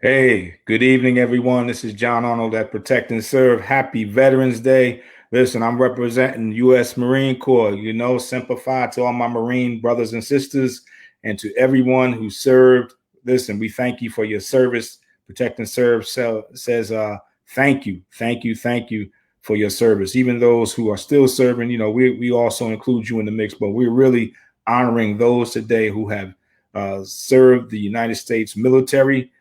Hey, good evening, everyone. This is John Arnold at Protect and Serve. Happy Veterans Day. Listen, I'm representing U.S. Marine Corps. Simplify to all my Marine brothers and sisters and to everyone who served. Listen, we thank you for your service. Protect and Serve says thank you, thank you, thank you for your service. Even those who are still serving, we also include you in the mix, but we're really honoring those today who have served the United States military,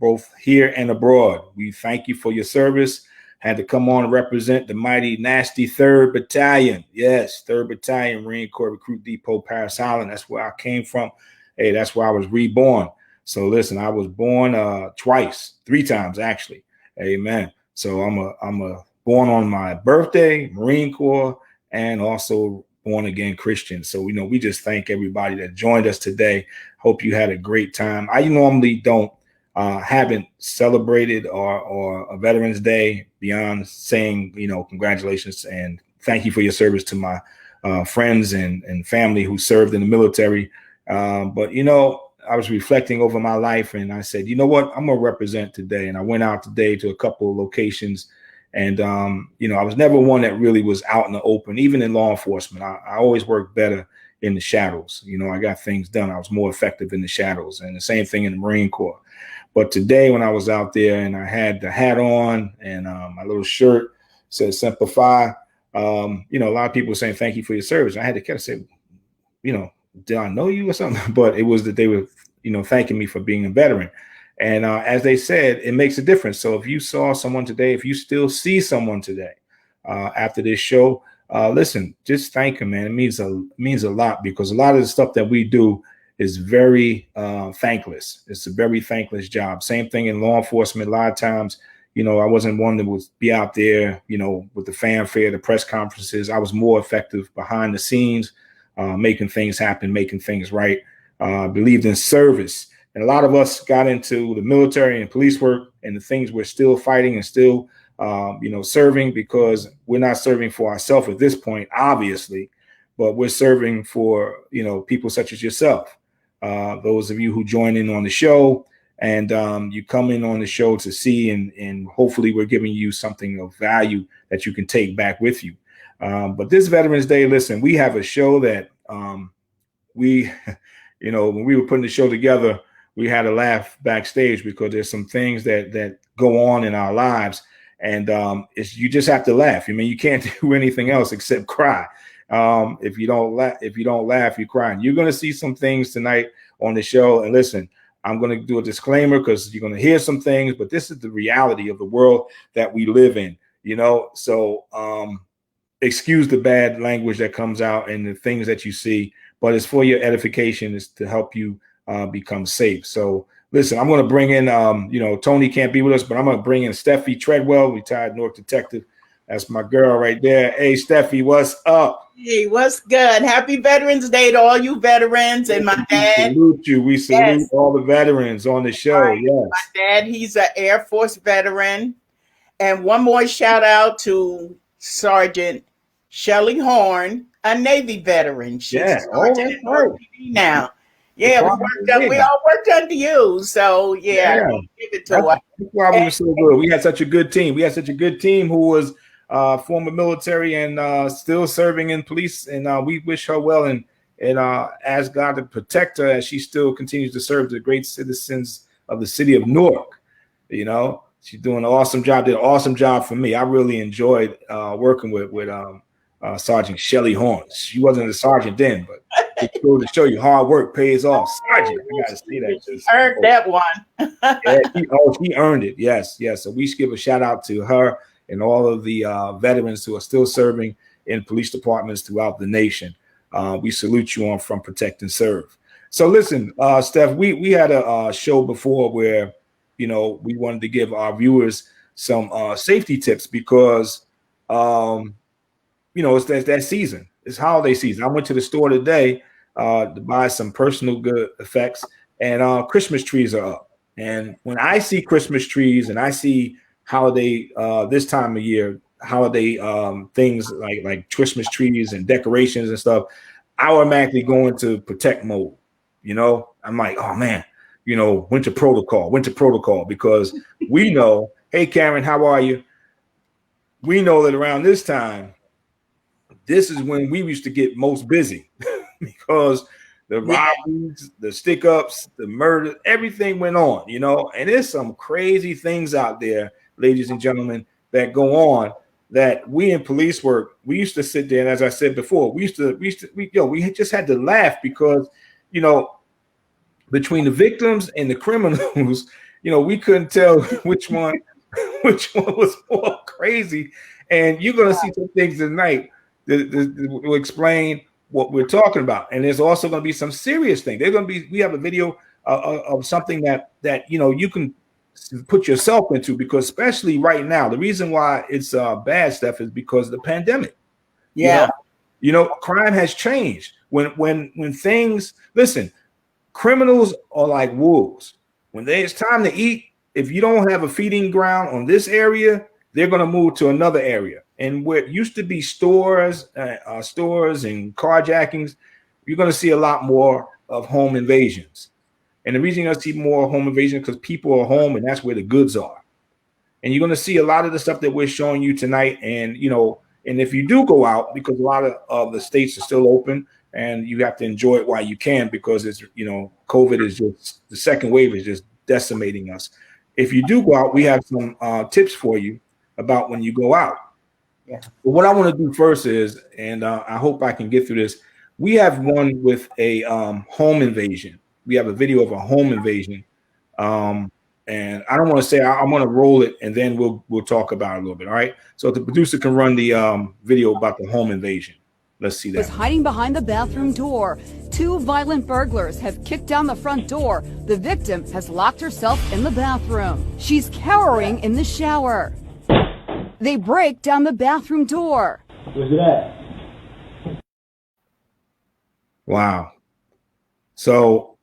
both here and abroad. We thank you for your service. Had to come on and represent the mighty, nasty 3rd Battalion. Yes, 3rd Battalion, Marine Corps Recruit Depot, Paris Island. That's where I came from. Hey, that's where I was reborn. So listen, I was born twice, 3 times actually. Amen. So I'm a born on my birthday, Marine Corps, and also born again Christian. So we just thank everybody that joined us today. Hope you had a great time. I normally don't haven't celebrated or a Veterans Day beyond saying, congratulations and thank you for your service to my friends and family who served in the military. But I was reflecting over my life and I said, you know what, I'm going to represent today. And I went out today to a couple of locations. And, I was never one that really was out in the open, even in law enforcement. I always worked better in the shadows. I got things done. I was more effective in the shadows, and the same thing in the Marine Corps. But today when I was out there and I had the hat on and my little shirt said Simplify, a lot of people were saying, thank you for your service. I had to kind of say, did I know you or something? But it was that they were, thanking me for being a veteran. And as they said, it makes a difference. So if you saw someone today, if you still see someone today after this show, listen, just thank them, man. It means a lot, because a lot of the stuff that we do is very thankless. It's a very thankless job. Same thing in law enforcement. A lot of times, I wasn't one that would be out there, with the fanfare, the press conferences. I was more effective behind the scenes, making things happen, making things right. Believed in service. And a lot of us got into the military and police work and the things we're still fighting and still, serving, because we're not serving for ourselves at this point, obviously, but we're serving for, people such as yourself. Those of you who join in on the show and you come in on the show to see, and hopefully we're giving you something of value that you can take back with you. But this Veterans Day, listen, we have a show that we, when we were putting the show together, we had a laugh backstage because there's some things that go on in our lives, and you just have to laugh. I mean, you can't do anything else except cry. If you don't laugh, you cry. You're going to see some things tonight on the show. And listen, I'm going to do a disclaimer because you're going to hear some things, but this is the reality of the world that we live in, So excuse the bad language that comes out and the things that you see, but it's for your edification. It's to help you become safe. So listen, I'm going to bring in, Tony can't be with us, but I'm going to bring in Steffi Treadwell, retired North detective. That's my girl right there. Hey, Steffi, what's up? Hey, what's good? Happy Veterans Day to all you veterans and my dad. We salute you. We salute all the veterans on the show. Right. Yes. My dad, he's an Air Force veteran. And one more shout out to Sergeant Shelley Horn, a Navy veteran. She's sergeant at RPD now. Yeah, we all worked under you. So give it to us. That's why we were so good. We had such a good team. We had such a good team who was former military and still serving in police. And we wish her well and ask God to protect her as she still continues to serve the great citizens of the city of Newark. She's doing an awesome job. Did an awesome job for me. I really enjoyed working with Sergeant Shelley Horn. She wasn't a sergeant then, but it goes to show you hard work pays off. Sergeant, I gotta say that. She earned that one. She earned it. Yes. So we should give a shout out to her and all of the veterans who are still serving in police departments throughout the nation. We salute you on from Protect and Serve. So listen, Steph, we had a show before where we wanted to give our viewers some safety tips because it's that season. It's holiday season. I went to the store today to buy some personal good effects, and Christmas trees are up. And when I see Christmas trees and I see holiday this time of year, holiday things like Christmas trees and decorations and stuff, I automatically go into protect mode. I'm like, oh man, winter protocol, because we know, hey, Karen, how are you? We know that around this time, this is when we used to get most busy because the robberies, the stick ups, the murder, everything went on, and there's some crazy things out there, ladies and gentlemen, that go on that we in police work, we used to sit there. And as I said before, we just had to laugh because, between the victims and the criminals, we couldn't tell which one was more crazy. And you're going to see some things tonight that will explain what we're talking about. And there's also going to be some serious things. We have a video of something that you can put yourself into, because especially right now, the reason why it's bad stuff is because of the pandemic. Yeah. Crime has changed. When things, listen, criminals are like wolves. When it's time to eat, if you don't have a feeding ground on this area, they're going to move to another area. And where it used to be stores and carjackings, you're going to see a lot more of home invasions. And the reason you're going to see more home invasion is because people are home, and that's where the goods are. And you're going to see a lot of the stuff that we're showing you tonight. And, and if you do go out, because a lot of the states are still open, and you have to enjoy it while you can, because it's, COVID is just, the second wave is just decimating us. If you do go out, we have some tips for you about when you go out. Yeah. But what I want to do first is, and I hope I can get through this, we have one with a home invasion. We have a video of a home invasion. And I don't want to say, I'm going to roll it, and then we'll talk about it a little bit. All right. So the producer can run the video about the home invasion. Let's see that. Was hiding behind the bathroom door. Two violent burglars have kicked down the front door. The victim has locked herself in the bathroom. She's cowering in the shower. They break down the bathroom door. Where's it at? Wow. So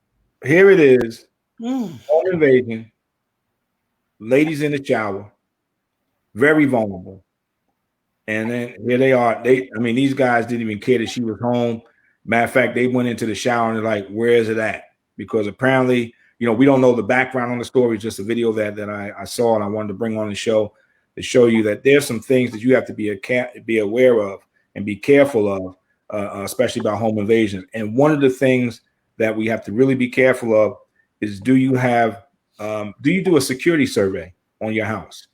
here it is. Home invasion. Ladies in the shower. Very vulnerable. And then here they are. These guys didn't even care that she was home. Matter of fact, they went into the shower and they're like, where is it at? Because apparently, we don't know the background on the story. It's just a video that I saw, and I wanted to bring on the show to show you that there's some things that you have to be aware of and be careful of, especially about home invasions. And one of the things that we have to really be careful of is, do you do a security survey on your house?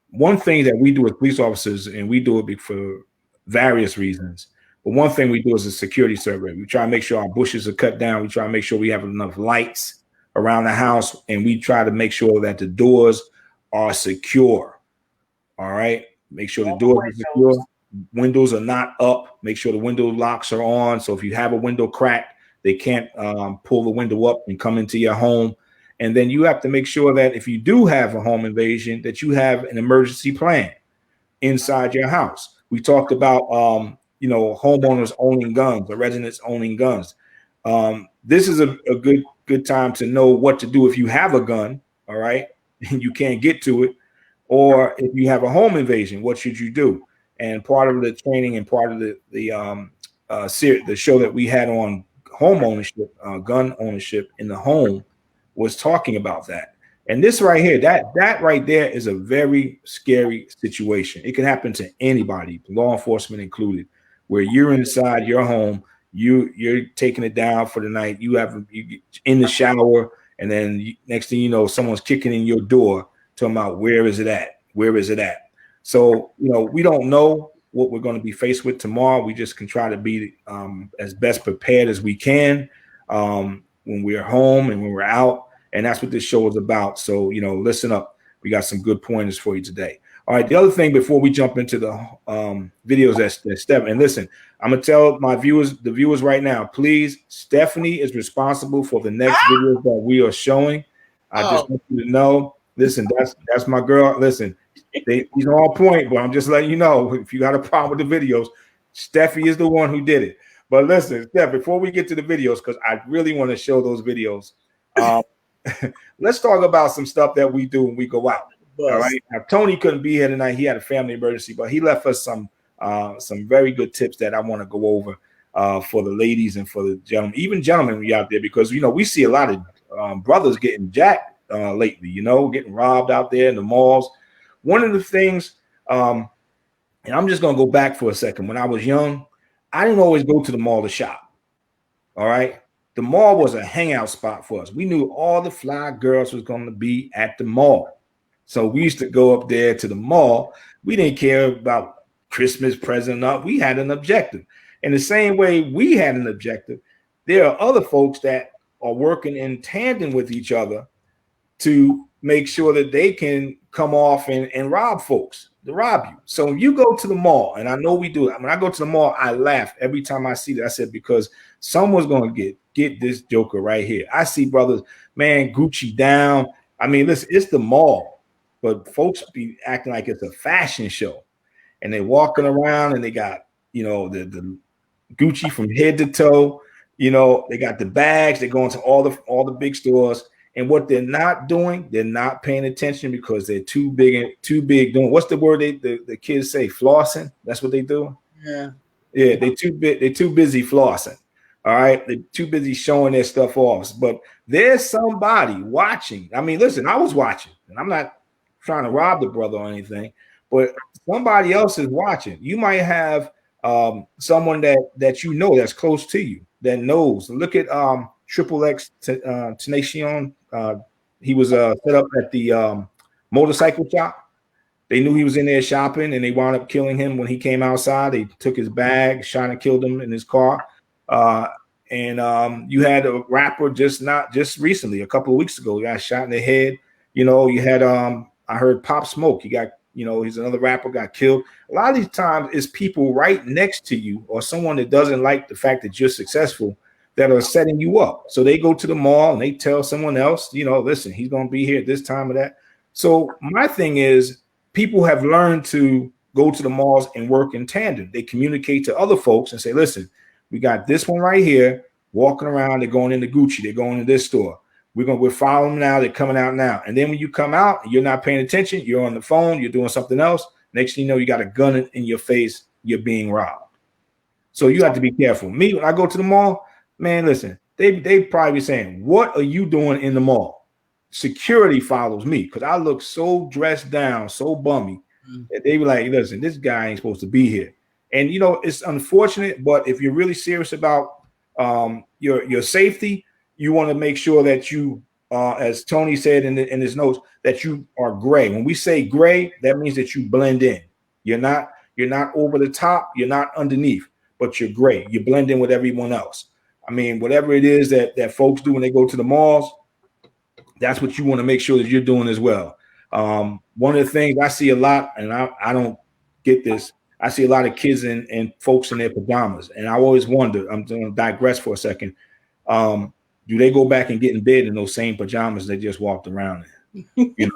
One thing that we do as police officers, and we do it for various reasons, but one thing we do is a security survey. We try to make sure our bushes are cut down. We try to make sure we have enough lights around the house, and we try to make sure that the doors are secure. All right. Make sure the doors are secure. Windows are not up. Make sure the window locks are on. So if you have a window cracked, they can't pull the window up and come into your home. And then you have to make sure that if you do have a home invasion, that you have an emergency plan inside your house. We talked about, homeowners owning guns, or residents owning guns. This is a good time to know what to do if you have a gun, all right, and you can't get to it, or if you have a home invasion, what should you do? And part of the training and part of the show that we had on home ownership, gun ownership in the home, was talking about that. And this right here, that right there is a very scary situation. It can happen to anybody, law enforcement included, where you're inside your home, you're taking it down for the night. You in the shower, and then next thing you know, someone's kicking in your door, talking about where is it at? Where is it at? So we don't know what we're going to be faced with tomorrow. We just can try to be as best prepared as we can when we're home and when we're out. And that's what this show is about. So, listen up. We got some good pointers for you today. All right. The other thing before we jump into the videos that Steph, and listen, I'm going to tell the viewers right now, please, Stephanie is responsible for the next videos that we are showing. I just want you to know, listen, that's my girl. Listen, he's on point, but I'm just letting you know, if you got a problem with the videos, Steffi is the one who did it. But listen, Steph, before we get to the videos, because I really want to show those videos, let's talk about some stuff that we do when we go out. All right. Now, Tony couldn't be here tonight. He had a family emergency, but he left us some very good tips that I want to go over for the ladies and for the gentlemen, even gentlemen, we out there, because we see a lot of brothers getting jacked lately, getting robbed out there in the malls. One of the things, and I'm just going to go back for a second. When I was young, I didn't always go to the mall to shop. All right. The mall was a hangout spot for us. We knew all the fly girls was going to be at the mall. So we used to go up there to the mall. We didn't care about Christmas present up. We had an objective. In the same way we had an objective, there are other folks that are working in tandem with each other to make sure that they can come off and rob folks, to rob you. So when you go to the mall, and I know we do it. When I go to the mall, I laugh every time I see that. I said, because someone's going to get this joker right here. I see brothers, man, Gucci down. I mean, listen, it's the mall, but folks be acting like it's a fashion show. And they're walking around and they got, the Gucci from head to toe. They got the bags. They're going to all the big stores. And what they're not doing, they're not paying attention because they're too big doing. What's the word the kids say? Flossing. That's what they do. Yeah. Yeah. They're too busy flossing. All right. They're too busy showing their stuff off. But there's somebody watching. I mean, listen, I was watching, and I'm not trying to rob the brother or anything, but somebody else is watching. You might have someone that that's close to you that knows. Look at Triple X Tenacion. He was set up at the motorcycle shop. They knew he was in there shopping, and they wound up killing him when he came outside. They took his bag, shot and killed him in his car. And you had a rapper just recently, a couple of weeks ago, he got shot in the head. You had I heard Pop Smoke. He got, he's another rapper, got killed. A lot of these times it's people right next to you or someone that doesn't like the fact that you're successful that are setting you up. So they go to the mall and they tell someone else, listen, he's going to be here at this time or that. So my thing is, people have learned to go to the malls and work in tandem. They communicate to other folks and say, listen, we got this one right here walking around. They're going into Gucci. They're going to this store. We're following them now. They're coming out now. And then when you come out, you're not paying attention. You're on the phone. You're doing something else. Next thing you know, you got a gun in your face. You're being robbed. So you have to be careful. Me, when I go to the mall, man, listen, they probably be saying, what are you doing in the mall? Security follows me because I look so dressed down, so bummy, that they be like, listen, this guy ain't supposed to be here. And, it's unfortunate, but if you're really serious about your safety, you want to make sure that you, as Tony said in his notes, that you are gray. When we say gray, that means that you blend in. You're not over the top. You're not underneath, but you're gray. You blend in with everyone else. I mean, whatever it is that folks do when they go to the malls, that's what you want to make sure that you're doing as well. One of the things I see a lot, and I don't get this, I see a lot of kids and folks in their pajamas. And I always wonder, I'm going to digress for a second. Do they go back and get in bed in those same pajamas they just walked around in?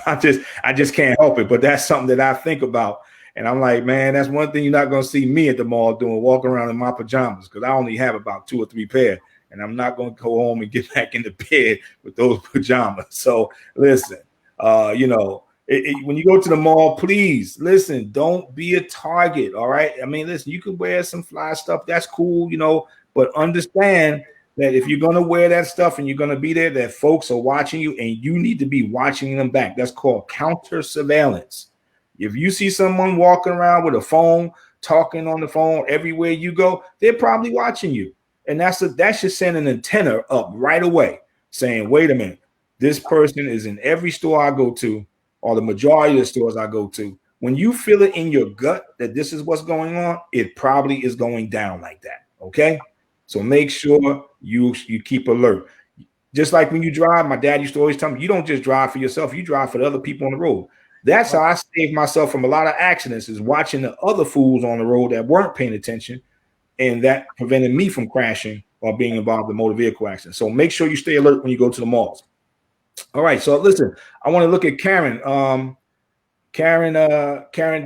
I just can't help it. But that's something that I think about. And I'm like, man, that's one thing you're not going to see me at the mall doing, walking around in my pajamas, because I only have about 2 or 3 pair. And I'm not going to go home and get back into bed with those pajamas. So listen, when you go to the mall, please listen, don't be a target. All right. I mean, listen, you can wear some fly stuff. That's cool, but understand that if you're going to wear that stuff and you're going to be there, that folks are watching you and you need to be watching them back. That's called counter surveillance. If you see someone walking around with a phone, talking on the phone everywhere you go, they're probably watching you. And that should send an antenna up right away saying, wait a minute, this person is in every store I go to, or the majority of the stores I go to. When you feel it in your gut that this is what's going on, it probably is going down like that. Okay. So make sure you keep alert. Just like when you drive, my dad used to always tell me, you don't just drive for yourself, you drive for the other people on the road. That's how I saved myself from a lot of accidents, is watching the other fools on the road that weren't paying attention, and that prevented me from crashing or being involved in motor vehicle accidents. So make sure you stay alert when you go to the malls. All right, so listen, I want to look at Karen. Karen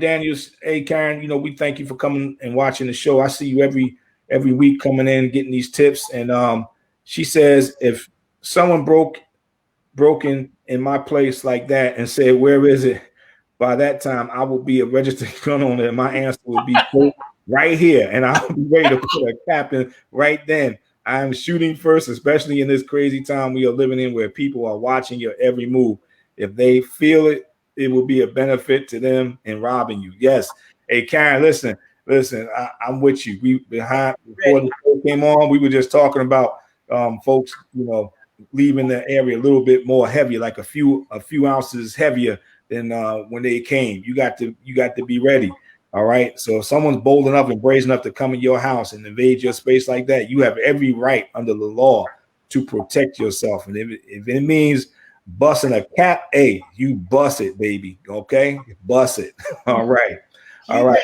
Daniels. Hey, Karen, we thank you for coming and watching the show. I see you every week coming in, getting these tips. And she says, if someone broke in my place like that and said, where is it? By that time, I will be a registered gun owner, and my answer would be right here, and I'll be ready to put a cap in right then. I am shooting first, especially in this crazy time we are living in where people are watching your every move. If they feel it, it will be a benefit to them in robbing you. Yes. Hey, Karen, listen, I'm with you. Before the show came on, we were just talking about folks, leaving the area a little bit more heavier, like a few ounces heavier than when they came. You got to be ready. All right. So if someone's bold enough and brazen enough to come in your house and invade your space like that, you have every right under the law to protect yourself. And if it means busting a cat, hey, you bust it, baby. Okay, bust it. All right. All right.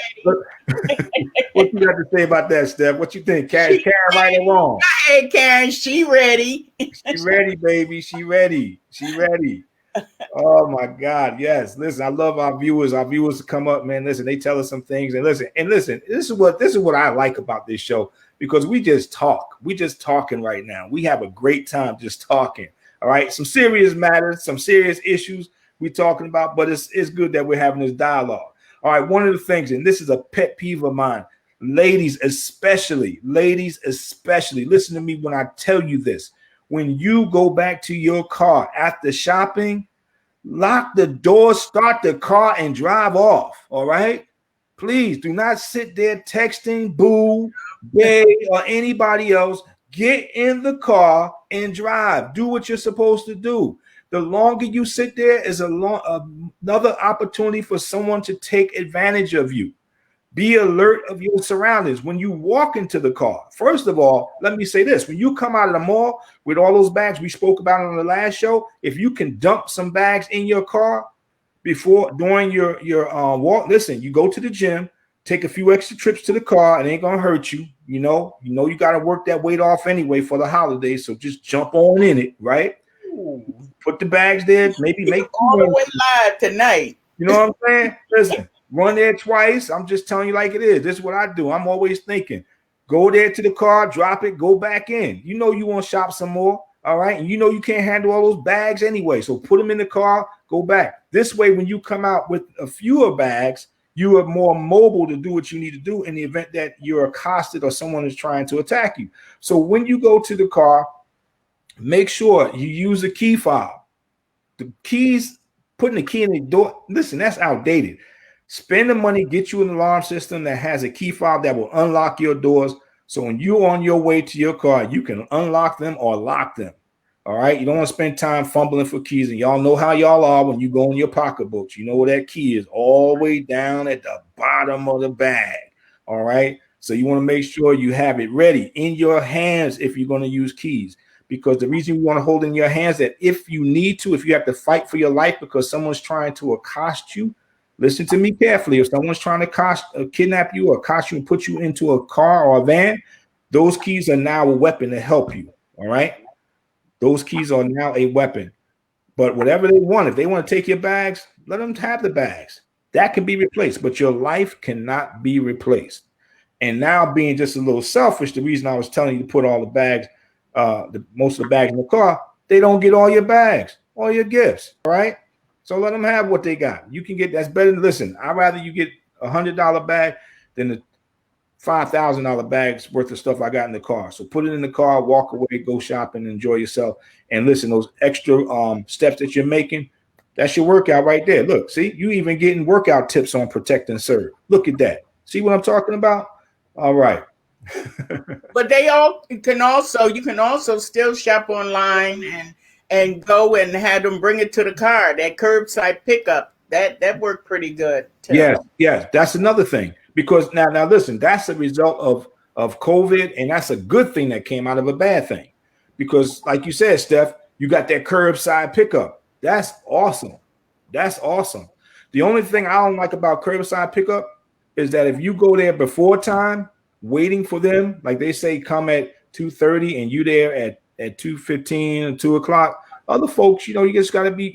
What you got to say about that, Steph? What you think? Karen right or wrong? Hey, Karen, she ready. She ready, baby. She ready. She ready. Oh my God. Yes. Listen, I love our viewers. Our viewers come up, man. Listen, they tell us some things. And listen, this is what I like about this show, because we just talk. We just talking right now. We have a great time just talking. All right. Some serious matters, some serious issues we're talking about, but it's good that we're having this dialogue. All right. One of the things, and this is a pet peeve of mine, ladies especially, listen to me when I tell you this. When you go back to your car after shopping, lock the door, start the car, and drive off. All right. Please do not sit there texting Boo, Babe, or anybody else. Get in the car and drive. Do what you're supposed to do. The longer you sit there is another opportunity for someone to take advantage of you. Be alert of your surroundings when you walk into the car. First of all, let me say this. When you come out of the mall with all those bags we spoke about on the last show, if you can dump some bags in your car during your walk, listen, you go to the gym, take a few extra trips to the car. It ain't going to hurt you. You got to work that weight off anyway for the holidays. So just jump on in it, right? Ooh. Put the bags there. Maybe make all the way live tonight. You know what I'm saying? Listen. Run there twice. I'm just telling you like it is. This is what I do. I'm always thinking. Go there to the car, drop it, go back in. You want to shop some more, all right? And you can't handle all those bags anyway. So put them in the car, go back. This way, when you come out with a fewer bags, you are more mobile to do what you need to do in the event that you're accosted or someone is trying to attack you. So when you go to the car, make sure you use a key fob. The keys, putting the key in the door, listen, that's outdated. Spend the money, get you an alarm system that has a key fob that will unlock your doors. So when you're on your way to your car, you can unlock them or lock them. All right. You don't want to spend time fumbling for keys. And y'all know how y'all are when you go in your pocketbooks. You know where that key is, all the way down at the bottom of the bag. All right. So you want to make sure you have it ready in your hands if you're going to use keys. Because the reason you want to hold in your hands that if you need to, if you have to fight for your life because someone's trying to accost you, listen to me carefully. If someone's trying to kidnap you or accost you and put you into a car or a van, those keys are now a weapon to help you. All right. Those keys are now a weapon. But whatever they want, if they want to take your bags, let them have the bags. That can be replaced, but your life cannot be replaced. And now, being just a little selfish, the reason I was telling you to put all the bags, most of the bags in the car, they don't get all your bags, all your gifts. All right. So let them have what they got. You can get, that's better than, listen, I'd rather you get $100 bag than the $5,000 bags worth of stuff I got in the car. So put it in the car, walk away, go shopping, enjoy yourself. And listen, those extra steps that you're making, that's your workout right there. Look, see, you even getting workout tips on Protect and Serve. Look at that. See what I'm talking about? All right. But you can also still shop online and go and have them bring it to the car. That curbside pickup, that worked pretty good too. Yes, that's another thing. Because now listen, that's a result of COVID, and that's a good thing that came out of a bad thing. Because like you said, Steph, you got that curbside pickup. That's awesome. That's awesome. The only thing I don't like about curbside pickup is that if you go there before time, waiting for them, like they say, come at 2:30 and you there at 2:15 and 2 o'clock. Other folks, you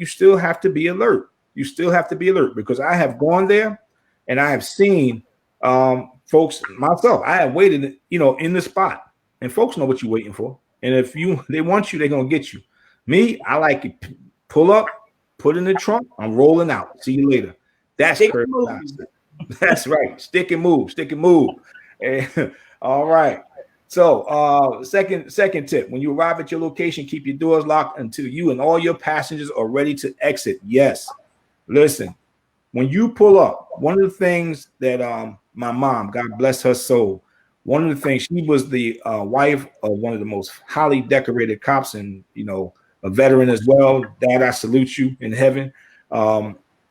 still have to be alert. You still have to be alert, because I have gone there and I have seen folks myself. I have waited, in the spot, and folks know what you're waiting for. And if they want you, they're going to get you. Me, I like it. Pull up, put in the trunk. I'm rolling out. See you later. That's curbside. That's right. Stick and move. And, all right. So, second tip: when you arrive at your location, keep your doors locked until you and all your passengers are ready to exit. Yes, listen. When you pull up, one of the things that my mom, God bless her soul, one of the things, she was the wife of one of the most highly decorated cops, and a veteran as well. Dad, I salute you in heaven.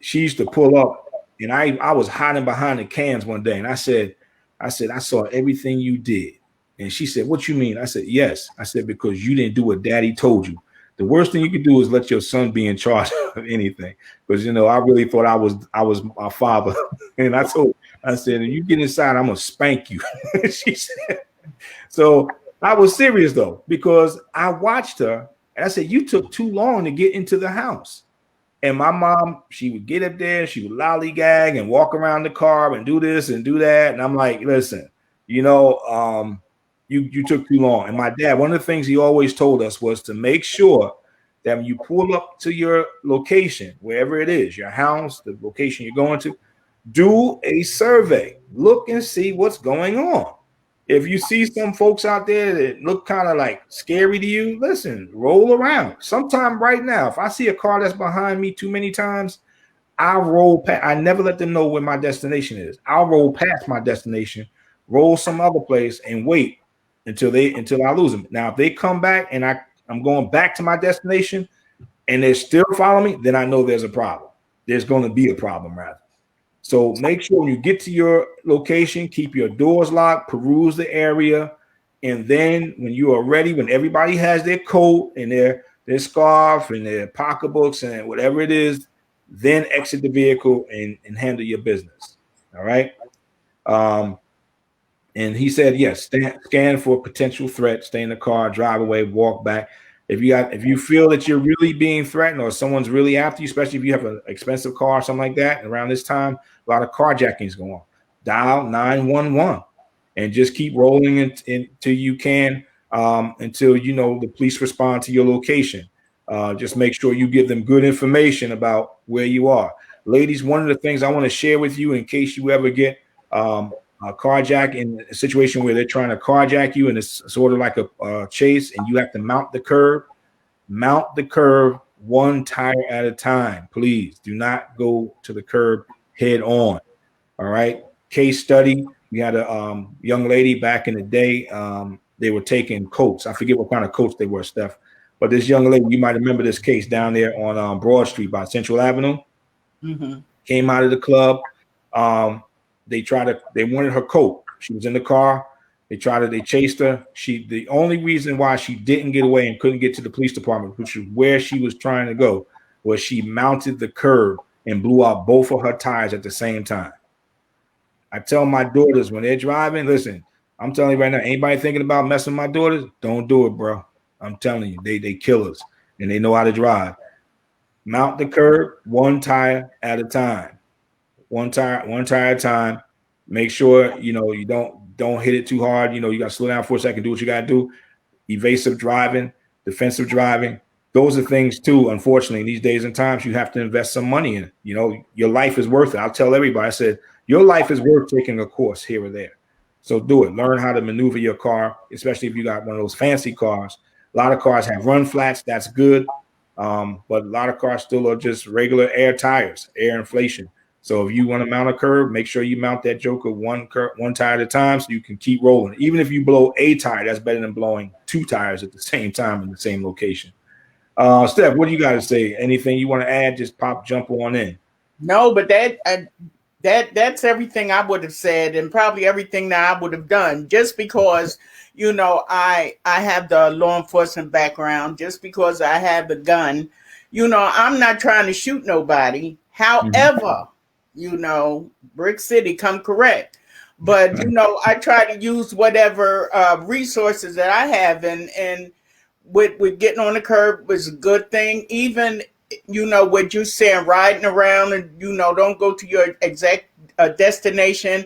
She used to pull up, and I was hiding behind the cans one day, and I said, I saw everything you did. And she said, "What you mean?" I said, "Yes." I said, "Because you didn't do what Daddy told you. The worst thing you could do is let your son be in charge of anything." Because I really thought I was my father, and I said, "If you get inside, I'm gonna spank you." She said. So I was serious though, because I watched her, and I said, "You took too long to get into the house." And my mom, she would get up there, she would lollygag and walk around the car and do this and do that. And I'm like, listen, you took too long. And my dad, one of the things he always told us was to make sure that when you pull up to your location, wherever it is, your house, the location you're going to, do a survey. Look and see what's going on. If you see some folks out there that look kind of like scary to you, listen, roll around. Sometime right now, if I see a car that's behind me too many times, I'll roll past. I never let them know where my destination is. I'll roll past my destination, roll some other place, and wait until I lose them. Now, if they come back and I'm going back to my destination and they're still following me, then I know there's a problem. There's going to be a problem, rather. So make sure when you get to your location, keep your doors locked, peruse the area, and then when you are ready, when everybody has their coat and their scarf and their pocketbooks and whatever it is, then exit the vehicle and handle your business. All right. And he said, yes, scan for potential threat, stay in the car, drive away, walk back. If you feel that you're really being threatened or someone's really after you, especially if you have an expensive car or something like that, around this time, a lot of carjackings go on. Dial 911 and just keep rolling until you can, until the police respond to your location. Just make sure you give them good information about where you are. Ladies, one of the things I want to share with you in case you ever get a carjack in a situation where they're trying to carjack you and it's sort of like a chase and you have to mount the curb one tire at a time. Please do not go to the curb head on. All right. Case study. We had a young lady back in the day. They were taking coats. I forget what kind of coats they were, Steph. But this young lady, you might remember this case down there on Broad Street by Central Avenue. Mm-hmm. Came out of the club. They wanted her coat. She was in the car. They chased her. The only reason why she didn't get away and couldn't get to the police department, which is where she was trying to go, was she mounted the curb and blew out both of her tires at the same time. I tell my daughters when they're driving, listen, I'm telling you right now, anybody thinking about messing with my daughters, don't do it, bro. I'm telling you, they killers and they know how to drive. Mount the curb one tire at a time. One tire at a time. Make sure you don't hit it too hard. You got to slow down for a second, do what you got to do. Evasive driving, defensive driving. Those are things too. Unfortunately, in these days and times, you have to invest some money in. Your life is worth it. I'll tell everybody. I said your life is worth taking a course here or there. So do it. Learn how to maneuver your car, especially if you got one of those fancy cars. A lot of cars have run flats. That's good. But a lot of cars still are just regular air tires, air inflation. So if you want to mount a curb, make sure you mount that joker one tire at a time so you can keep rolling. Even if you blow a tire, that's better than blowing two tires at the same time in the same location. Steph, what do you got to say? Anything you want to add? Just jump on in. No, but that's everything I would have said, and probably everything that I would have done. Just because I have the law enforcement background, just because I have the gun, I'm not trying to shoot nobody. However, Brick City, come correct. But, I try to use whatever resources that I have. And with getting on the curb was a good thing. Even, what you're saying, riding around and, don't go to your exact destination.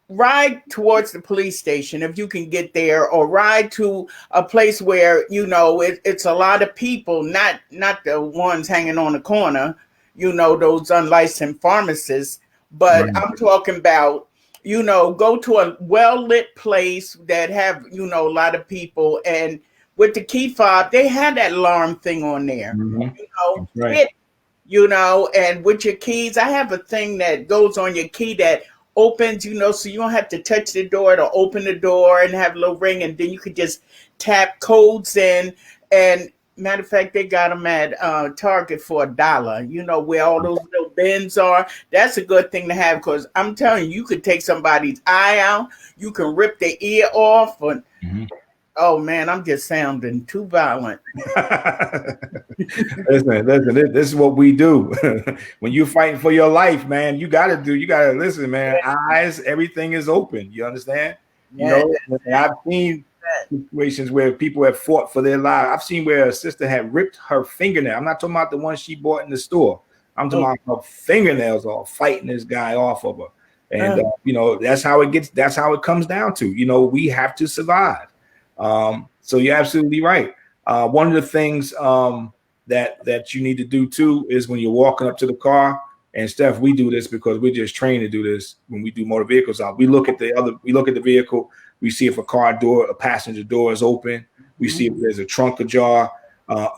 Ride towards the police station if you can get there, or ride to a place where, it's a lot of people, not the ones hanging on the corner, those unlicensed pharmacists. But right. I'm talking about go to a well-lit place that have, a lot of people, and with the key fob, they had that alarm thing on there. Right. Hit, and with your keys, I have a thing that goes on your key that opens, so you don't have to touch the door to open the door and have a little ring, and then you could just tap codes in. And matter of fact, they got them at Target for $1. Where all those little bins are. That's a good thing to have, because I'm telling you, you could take somebody's eye out. You can rip their ear off. And, oh, man, I'm just sounding too violent. Listen, this is what we do. When you're fighting for your life, man, you gotta listen, man. Eyes, everything is open. You understand? Yeah. And I've seen situations where people have fought for their lives. I've seen where a sister had ripped her fingernail. I'm not talking about the one she bought in the store. I'm talking about her fingernails off, fighting this guy off of her. And that's how it gets. That's how it comes down to. We have to survive. So you're absolutely right. One of the things that you need to do too is when you're walking up to the car. And Steph, we do this because we're just trained to do this when we do motor vehicles out. We look at the vehicle. We see if a passenger door is open. We see if there's a trunk ajar, when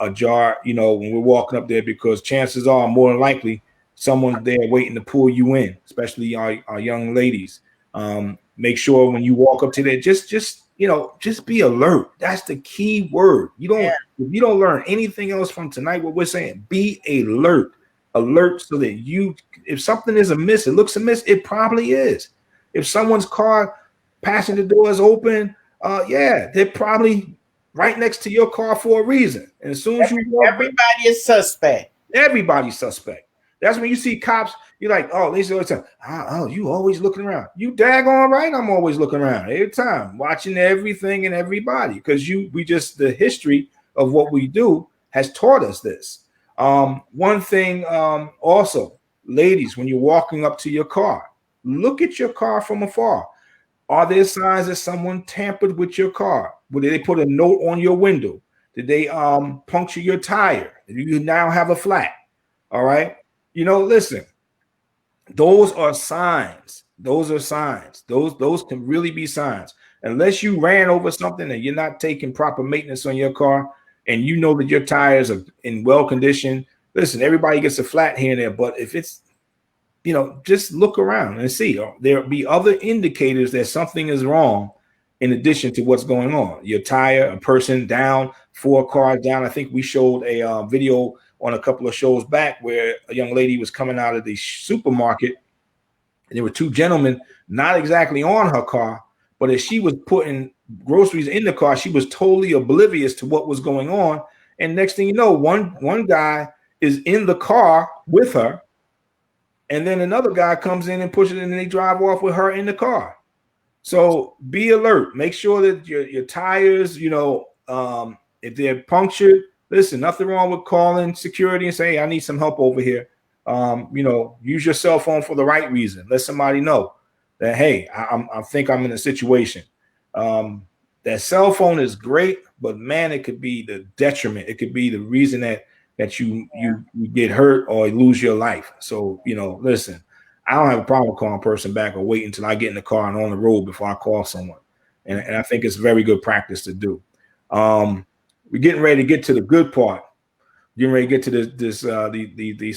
we're walking up there, because chances are more than likely someone's there waiting to pull you in, especially our young ladies. Make sure when you walk up to there, just be alert. That's the key word. If you don't learn anything else from tonight, what we're saying, be alert so that if something is amiss, it looks amiss, it probably is. If someone's car passenger door is open, they're probably right next to your car for a reason. And as soon as you walk, everybody is suspect. Everybody's suspect. That's when you see cops, you're like, oh, they always say, oh, you always looking around. You daggone right, I'm always looking around every time, watching everything and everybody, because the history of what we do has taught us this. One thing also, ladies, when you're walking up to your car, look at your car from afar. Are there signs that someone tampered with your car? Did they put a note on your window? Did they puncture your tire? Do you now have a flat? All right. Listen, those are signs. Those can really be signs. Unless you ran over something and you're not taking proper maintenance on your car, and you know that your tires are in well condition. Listen, everybody gets a flat here and there, but if it's, just look around and see. There'll be other indicators that something is wrong in addition to what's going on. Your tire, a person down, 4 cars down. I think we showed a video on a couple of shows back where a young lady was coming out of the supermarket, and there were 2 gentlemen not exactly on her car, but as she was putting groceries in the car, she was totally oblivious to what was going on. And next thing you know, one guy is in the car with her, and then another guy comes in and pushes it, and they drive off with her in the car. So be alert. Make sure that your tires, if they're punctured, listen, nothing wrong with calling security and saying, hey, I need some help over here. Use your cell phone for the right reason. Let somebody know that, hey, I think I'm in a situation. That cell phone is great, but man, it could be the detriment. It could be the reason that you get hurt or lose your life. So, listen, I don't have a problem calling a person back or wait until I get in the car and on the road before I call someone. And I think it's very good practice to do. We're getting ready to get to the good part. Getting ready to get to the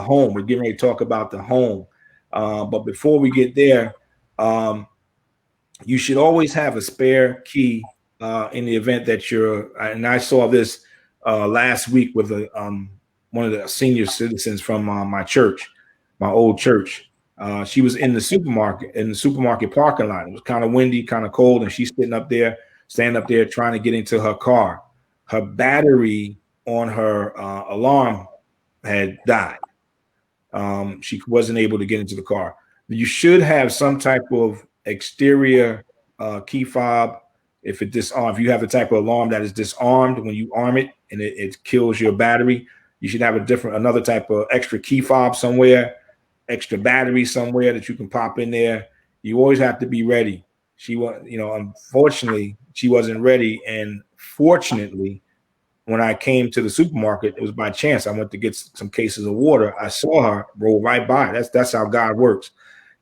home. We're getting ready to talk about the home. But before we get there, you should always have a spare key in the event that and I saw this last week with one of the senior citizens from my church, my old church. She was in the supermarket parking lot. It was kind of windy, kind of cold, and she's standing up there trying to get into her car. Her battery on her alarm had died. She wasn't able to get into the car. You should have some type of exterior key fob. If you have the type of alarm that is disarmed, when you arm it and it kills your battery, you should have another type of extra key fob somewhere, extra battery somewhere that you can pop in there. You always have to be ready. Unfortunately, she wasn't ready. And fortunately, when I came to the supermarket, it was by chance. I went to get some cases of water. I saw her roll right by. That's how God works.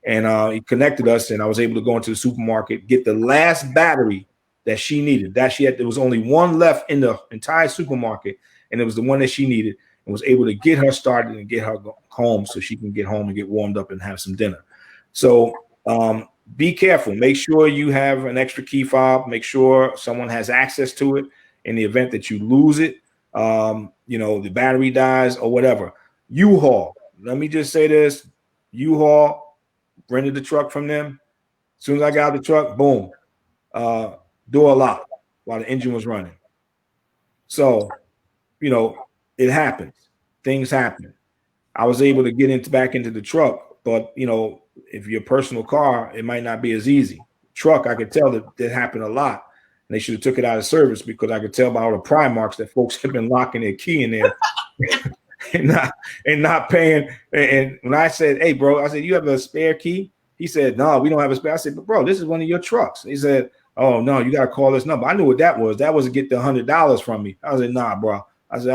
and he connected us, and I was able to go into the supermarket, get the last battery that she needed. There was only one left in the entire supermarket, and it was the one that she needed, and was able to get her started and get her home so she can get home and get warmed up and have some dinner. So be careful. Make sure you have an extra key fob. Make sure someone has access to it in the event that you lose it. The battery dies or whatever. U-Haul. Let me just say this. U-Haul, rented the truck from them. As soon as I got out the truck, boom, door locked while the engine was running. So, it happens. Things happen. I was able to get back into the truck, but if your personal car, it might not be as easy. Truck, I could tell that happened a lot. And they should have took it out of service, because I could tell by all the pry marks that folks have been locking their key in there and not paying. And when I said, "Hey, bro," I said, "You have a spare key?" He said, "No, we don't have a spare." I said, "But bro, this is one of your trucks." He said, "Oh no, you got to call this number." I knew what that was. That was to get the $100 from me. I was like, "Nah, bro." I said,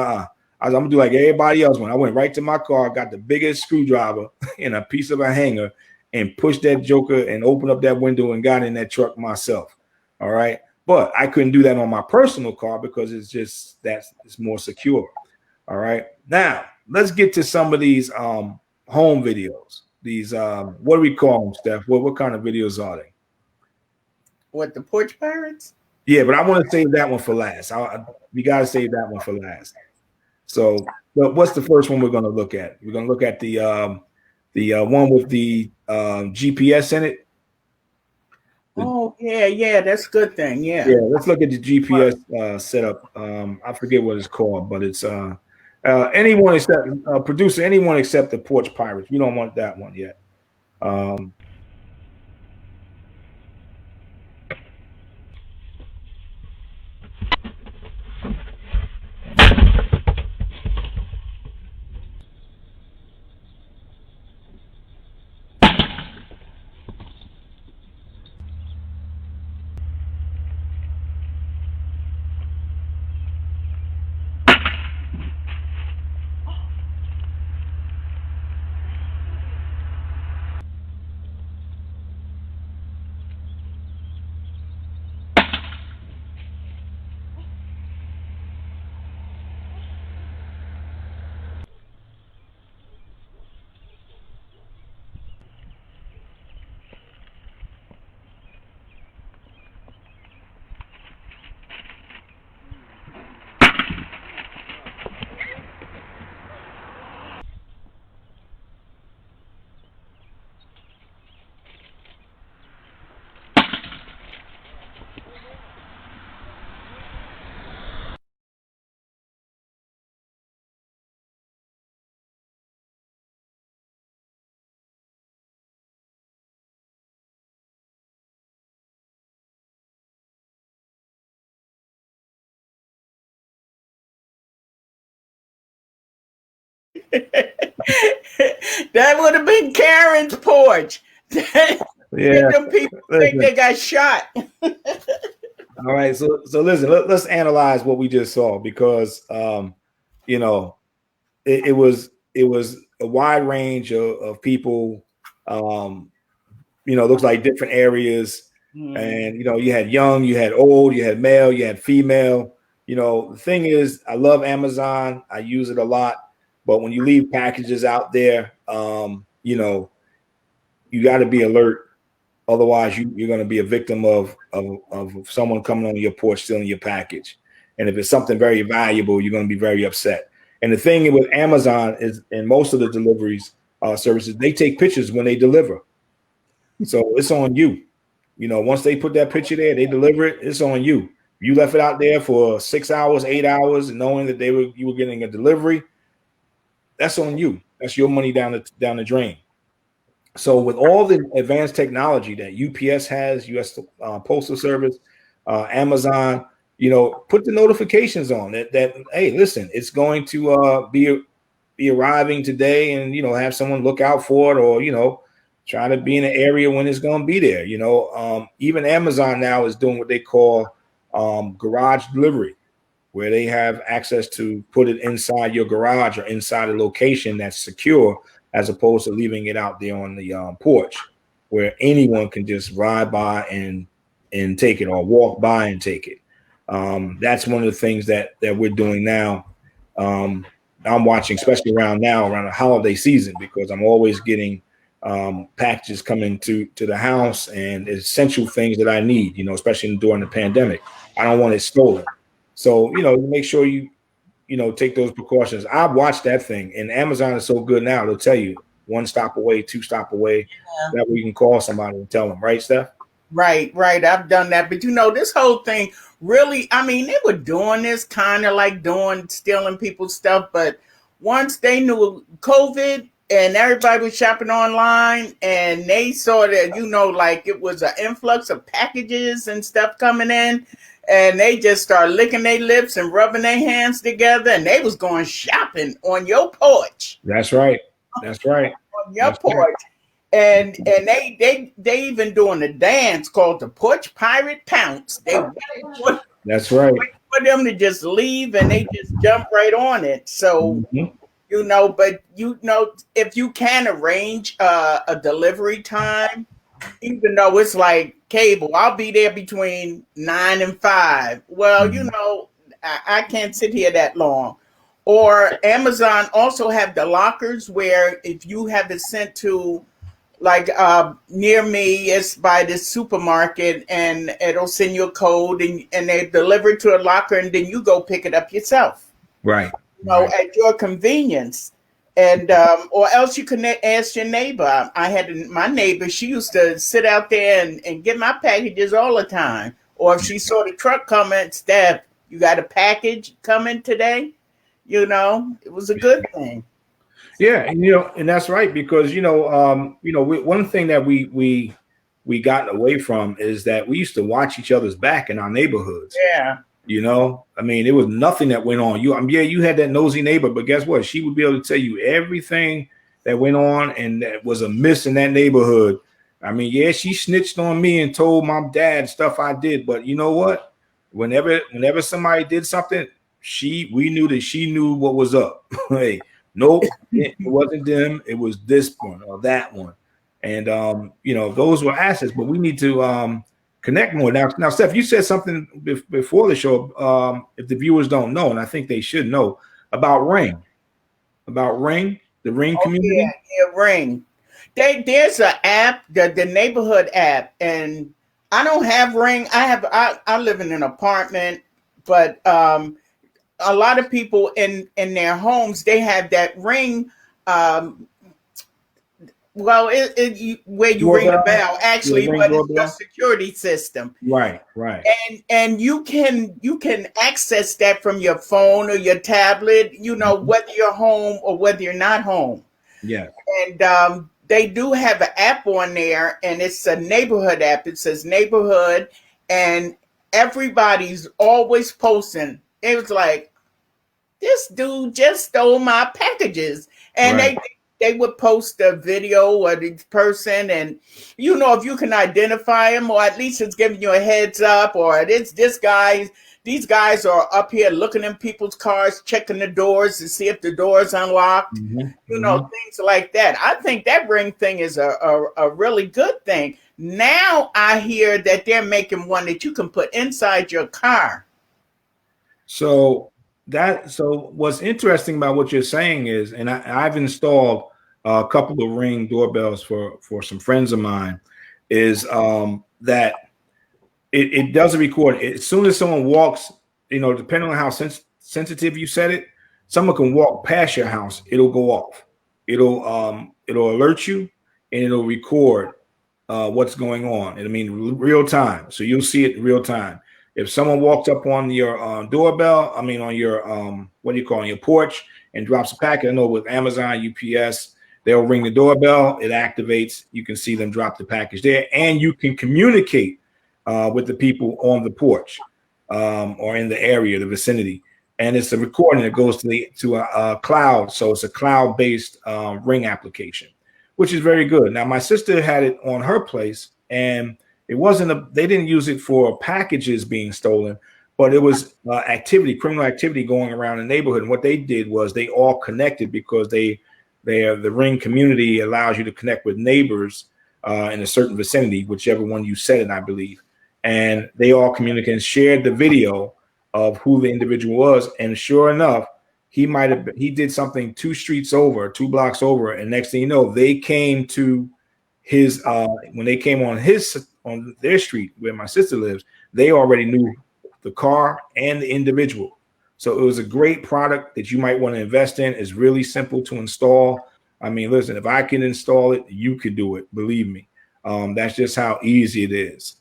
I'm gonna do like everybody else. When I went right to my car, got the biggest screwdriver and a piece of a hanger, and pushed that joker and opened up that window and got in that truck myself. All right. But I couldn't do that on my personal car because it's more secure. All right. Now let's get to some of these home videos. These what do we call them, Steph? What kind of videos are they? What, the porch pirates? Yeah, but I want to save that one for last. We got to save that one for last. So, what's the first one we're going to look at? We're going to look at the one with the GPS in it. Oh yeah, that's a good thing. Yeah. Let's look at the GPS setup. I forget what it's called, but it's anyone except producer. Anyone except the Porch Pirates. We don't want that one yet. That would have been Karen's porch. Yeah, them people think they got shot. All right, so listen, let's analyze what we just saw, because it was a wide range of people. Looks like different areas, and you had young, you had old, you had male, you had female. The thing is, I love Amazon. I use it a lot, but when you leave packages out there, you got to be alert. Otherwise, you're going to be a victim of someone coming on your porch stealing your package. And if it's something very valuable, you're going to be very upset. And the thing with Amazon is, in most of the deliveries services, they take pictures when they deliver. So it's on you. Once they put that picture there, they deliver it, it's on you. You left it out there for 6 hours, 8 hours, knowing that you were getting a delivery. That's on you. That's your money down the drain. So with all the advanced technology that UPS has, U.S. Postal Service, Amazon, put the notifications on that. Hey, listen, it's going to be arriving today, and have someone look out for it, or try to be in an area when it's going to be there. Even Amazon now is doing what they call garage delivery, where they have access to put it inside your garage or inside a location that's secure, as opposed to leaving it out there on the porch. where anyone can just ride by and take it, or walk by and take it. That's one of the things that we're doing now. I'm watching, especially around the holiday season, because I'm always getting packages coming to the house and essential things that I need, especially during the pandemic. I don't want it stolen. So, make sure you take those precautions. I watched that thing, and Amazon is so good now. They'll tell you 1 stop away, 2 stop away. That way you can call somebody and tell them, right, Steph? Right. I've done that. But this whole thing really, they were doing this kind of like stealing people's stuff. But once they knew COVID and everybody was shopping online and they saw that, like it was an influx of packages and stuff coming in, and they just started licking their lips and rubbing their hands together, and they was going shopping on your porch. That's right. On your porch. Right. And they even doing a dance called the Porch Pirate Pounce. That's right. For them to just leave and they just jump right on it. So, but if you can arrange a delivery time, even though it's like cable, I'll be there between 9 and 5. Well, I can't sit here that long. Or Amazon also have the lockers where if you have it sent to, like near me, it's by this supermarket, and it'll send you a code, and they deliver it to a locker, and then you go pick it up yourself. Right. At your convenience. And or else you can ask your neighbor. I had my neighbor, she used to sit out there and get my packages all the time. Or if she saw the truck coming, Steph, you got a package coming today? It was a good thing. Yeah, and that's right, because one thing that we got away from is that we used to watch each other's back in our neighborhoods. Yeah. It was nothing that went on. You had that nosy neighbor, but guess what? She would be able to tell you everything that went on and that was amiss in that neighborhood. She snitched on me and told my dad stuff I did, but you know what? Whenever somebody did something, we knew that she knew what was up. Hey, nope, it wasn't them. It was this one or that one. And, those were assets, but we need to connect more. Now, Steph, you said something before the show, if the viewers don't know, and I think they should know, about Ring, the Ring community. Yeah, Ring. There's an app, the neighborhood app, and I don't have Ring. I live in an apartment, but a lot of people in their homes, they have that Ring. Where you ring the bell, actually, but it's your security system. Right. And you can access that from your phone or your tablet, whether you're home or whether you're not home. Yeah. And they do have an app on there, and it's a neighborhood app. It says neighborhood, and everybody's always posting. It was like, this dude just stole my packages. And they would post a video of this person, and if you can identify him, or at least it's giving you a heads up, or it's this guy. These guys are up here looking in people's cars, checking the doors to see if the door's unlocked. Things like that. I think that Ring thing is a really good thing. Now I hear that they're making one that you can put inside your car. So what's interesting about what you're saying is, and I've installed a couple of Ring doorbells for some friends of mine, is that it doesn't record. As soon as someone walks, depending on how sensitive you set it, someone can walk past your house, it'll go off. It'll alert you, and it'll record what's going on. Real time. So you'll see it in real time. If someone walks up on your doorbell, on your on your porch, and drops a packet, I know with Amazon, UPS, they'll ring the doorbell, it activates, you can see them drop the package there, and you can communicate with the people on the porch or in the area, the vicinity. And it's a recording that goes to a cloud, so it's a cloud-based Ring application, which is very good. Now, my sister had it on her place, and it wasn't they didn't use it for packages being stolen, but it was criminal activity going around the neighborhood. And what they did was they all connected, because the Ring community allows you to connect with neighbors in a certain vicinity, whichever one you said it, I believe. And they all communicated and shared the video of who the individual was. And sure enough, he did something 2 streets over, 2 blocks over, and next thing you know, they came to his when they came on their street where my sister lives, they already knew the car and the individual. So it was a great product that you might want to invest in. It's really simple to install. I mean, listen, if I can install it, you can do it. Believe me. That's just how easy it is.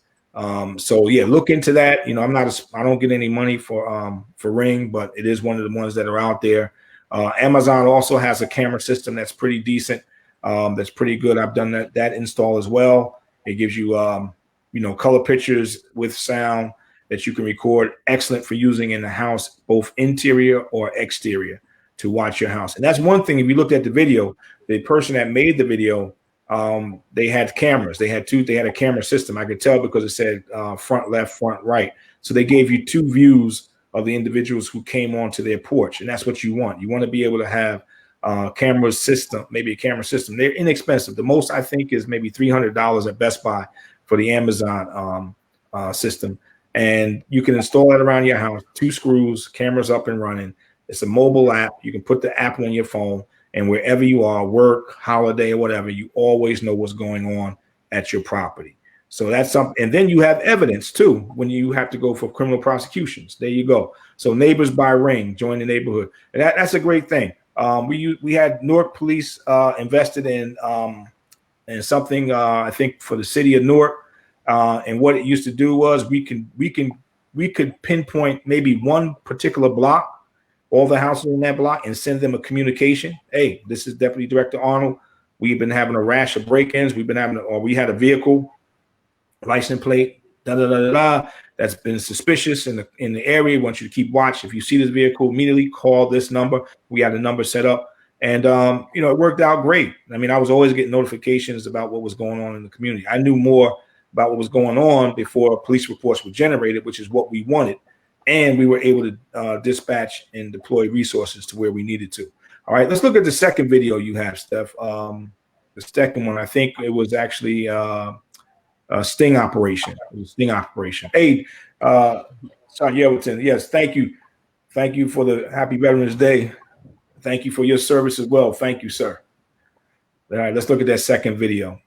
So yeah, look into that. You know, I don't get any money for Ring, but it is one of the ones that are out there. Amazon also has a camera system that's pretty decent. That's pretty good. I've done that install as well. It gives you, color pictures with sound that you can record. Excellent for using in the house, both interior or exterior, to watch your house. And that's one thing. If you looked at the video, the person that made the video, they had cameras. They had a camera system. I could tell because it said front left, front right. So they gave you 2 views of the individuals who came onto their porch, and that's what you want. You want to be able to have camera system, maybe a camera system. They're inexpensive. The most I think is maybe $300 at Best Buy for the Amazon system, and you can install that around your house. 2 screws, cameras up and running. It's a mobile app. You can put the app on your phone, and wherever you are, work, holiday, or whatever, you always know what's going on at your property. So that's something. And then you have evidence too when you have to go for criminal prosecutions. There you go. So Neighbors by Ring, join the neighborhood. And that's a great thing. We had Newark police invested in something I think for the city of Newark. And what it used to do was we could pinpoint maybe one particular block, all the houses in that block, and send them a communication. Hey, this is Deputy Director Arnold. We've been having a rash of break-ins. We had a vehicle, license plate, that's been suspicious in the area. We want you to keep watch. If you see this vehicle, immediately call this number. We had a number set up, and it worked out great. I mean, I was always getting notifications about what was going on in the community. I knew more about what was going on before police reports were generated, which is what we wanted, and we were able to dispatch and deploy resources to where we needed to. All right, let's look at the second video you have, Steph. The second one, I think it was actually sting operation. Hey, Sean Yelverton, yes, thank you. Thank you for the Happy Veterans Day. Thank you for your service as well. Thank you, sir. All right, let's look at that second video.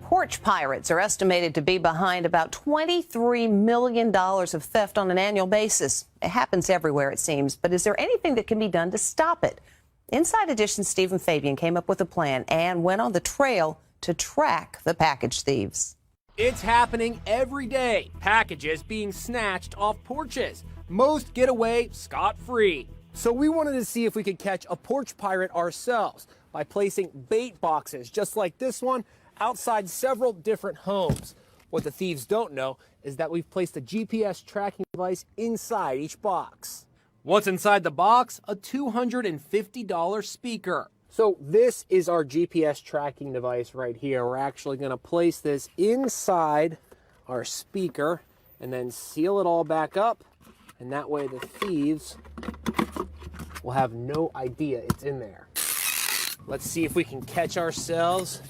Porch pirates are estimated to be behind about $23 million of theft on an annual basis. It happens everywhere, it seems. But is there anything that can be done to stop it? Inside Edition's Stephen Fabian came up with a plan and went on the trail to track the package thieves. It's happening every day. Packages being snatched off porches. Most get away scot-free. So we wanted to see if we could catch a porch pirate ourselves by placing bait boxes just like this one outside several different homes. What the thieves don't know is that we've placed a GPS tracking device inside each box. What's inside the box? A $250 speaker. So this is our GPS tracking device right here. We're actually going to place this inside our speaker and then seal it all back up. And that way the thieves will have no idea it's in there. Let's see if we can catch ourselves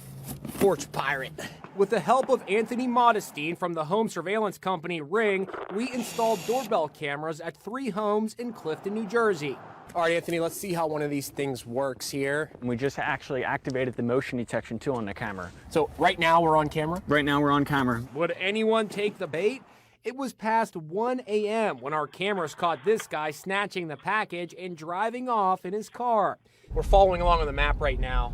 a porch pirate. With the help of Anthony Modestine from the home surveillance company Ring, we installed doorbell cameras at 3 homes in Clifton, New Jersey. All right, Anthony, let's see how one of these things works here. We just actually activated the motion detection tool on the camera. So right now we're on camera? Right now we're on camera. Would anyone take the bait? It was past 1 a.m. when our cameras caught this guy snatching the package and driving off in his car. We're following along on the map right now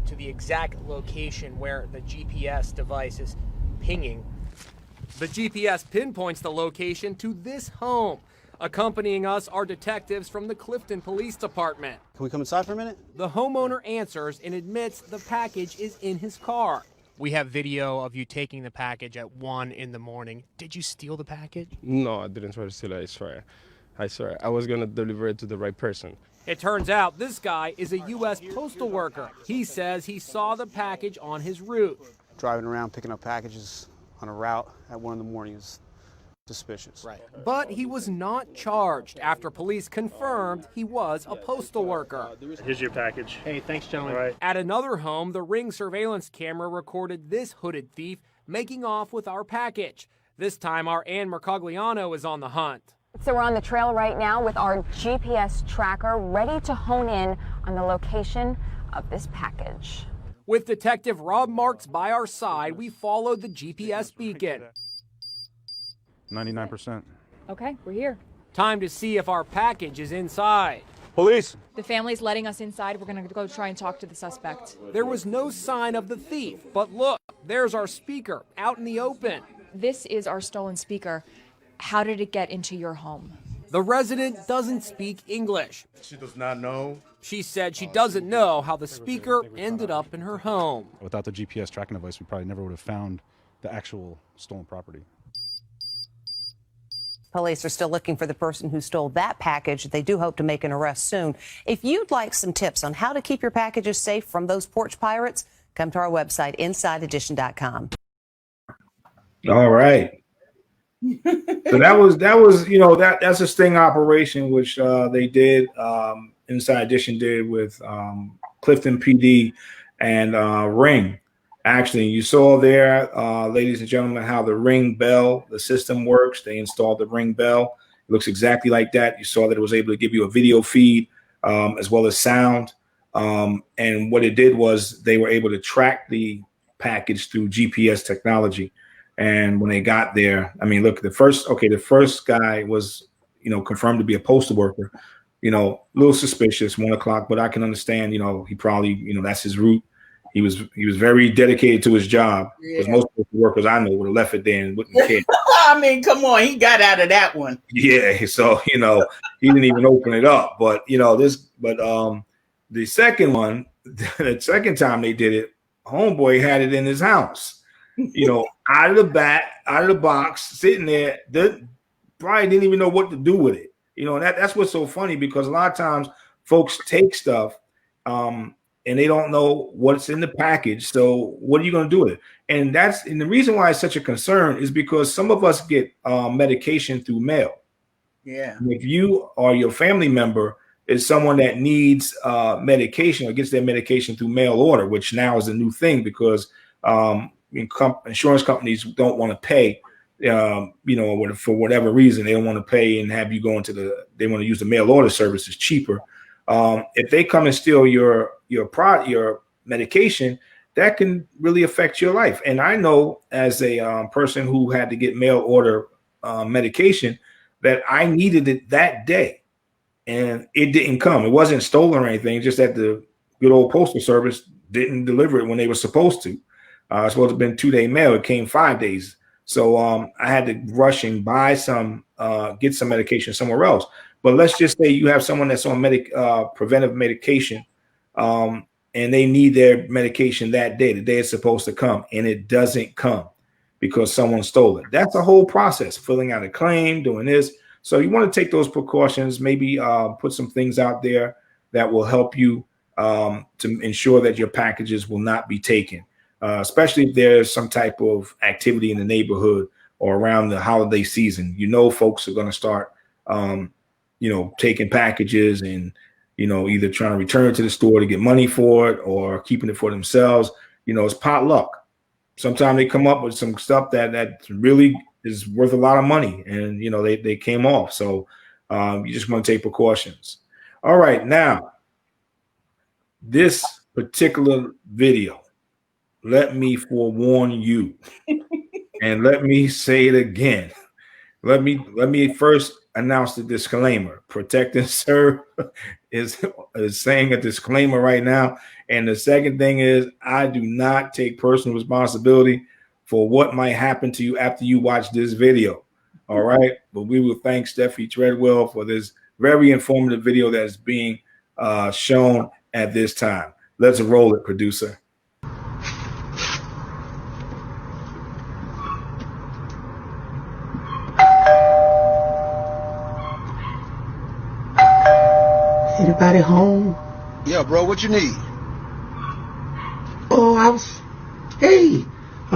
to the exact location where the GPS device is pinging. The GPS pinpoints the location to this home. Accompanying us are detectives from the Clifton Police Department. Can we come inside for a minute? The homeowner answers and admits the package is in his car. We have video of you taking the package at 1 in the morning. Did you steal the package? No, I didn't try to steal it, I swear. I was going to deliver it to the right person. It turns out this guy is a U.S. postal worker. He says he saw the package on his route. Driving around picking up packages on a route at 1 in the morning is Suspicious. Right. But he was not charged after police confirmed he was a postal worker. Here's your package. Hey, thanks, gentlemen. All right. At another home, the Ring surveillance camera recorded this hooded thief making off with our package. This time, our Ann Mercogliano is on the hunt. So we're on the trail right now with our GPS tracker ready to hone in on the location of this package. With Detective Rob Marks by our side, we followed the GPS beacon. 99%. Okay, we're here. Time to see if our package is inside. Police! The family's letting us inside. We're going to go try and talk to the suspect. There was no sign of the thief, but look, there's our speaker out in the open. This is our stolen speaker. How did it get into your home? The resident doesn't speak English. She does not know. She said she doesn't know how the speaker ended up in her home. Without the GPS tracking device, we probably never would have found the actual stolen property. Police are still looking for the person who stole that package. They do hope to make an arrest soon. If you'd like some tips on how to keep your packages safe from those porch pirates, come to our website, InsideEdition.com. All right. So that was, you know, that's a sting operation, which they did, Inside Edition did with Clifton PD and Ring. Actually, you saw there, ladies and gentlemen, how the Ring bell, the system works. They installed the Ring bell. It looks exactly like that. You saw that it was able to give you a video feed as well as sound. And what it did was they were able to track the package through GPS technology. And when they got there, I mean, look, the first guy was, you know, confirmed to be a postal worker. You know, a little suspicious, 1 o'clock, but I can understand, you know, he probably, you know, that's his route. He was very dedicated to his job, because most of the workers I know would have left it there and wouldn't care. I mean, come on, he got out of that one. Yeah, so you know he didn't even open it up. But you know the second one, the second time they did it, homeboy had it in his house. You know, out of the box, sitting there. Probably didn't even know what to do with it. You know, and that's what's so funny, because a lot of times folks take stuff. And they don't know what's in the package. So what are you going to do with it? And the reason why it's such a concern is because some of us get medication through mail. Yeah. And if you or your family member is someone that needs medication or gets their medication through mail order, which now is a new thing, because insurance companies don't want to pay, you know, for whatever reason, they don't want to pay and have you go into they want to use the mail order service. It's cheaper. If they come and steal your medication, that can really affect your life. And I know, as a person who had to get mail order medication, that I needed it that day, and it didn't come. It wasn't stolen or anything, just that the good old postal service didn't deliver it when they were supposed to. It's supposed to have been 2-day mail. It came 5 days. So I had to rush and buy get some medication somewhere else. But let's just say you have someone that's on preventive medication, and they need their medication that day, the day it's supposed to come, and it doesn't come because someone stole it. That's a whole process, filling out a claim, doing this. So you want to take those precautions, maybe put some things out there that will help you to ensure that your packages will not be taken, especially if there's some type of activity in the neighborhood or around the holiday season. You know, folks are going to start you know, taking packages and, you know, either trying to return it to the store to get money for it or keeping it for themselves. You know, it's potluck. Sometimes they come up with some stuff that really is worth a lot of money, and, you know, they came off. So you just want to take precautions. All right. Now, this particular video, let me forewarn you, and let me say it again. Let me first announce the disclaimer. Protect and Serve is saying a disclaimer right now. And the second thing is, I do not take personal responsibility for what might happen to you after you watch this video. All right. But we will thank Steffi Treadwell for this very informative video that is being shown at this time. Let's roll it, producer. Anybody home? Yeah, bro, what you need? Oh, I'm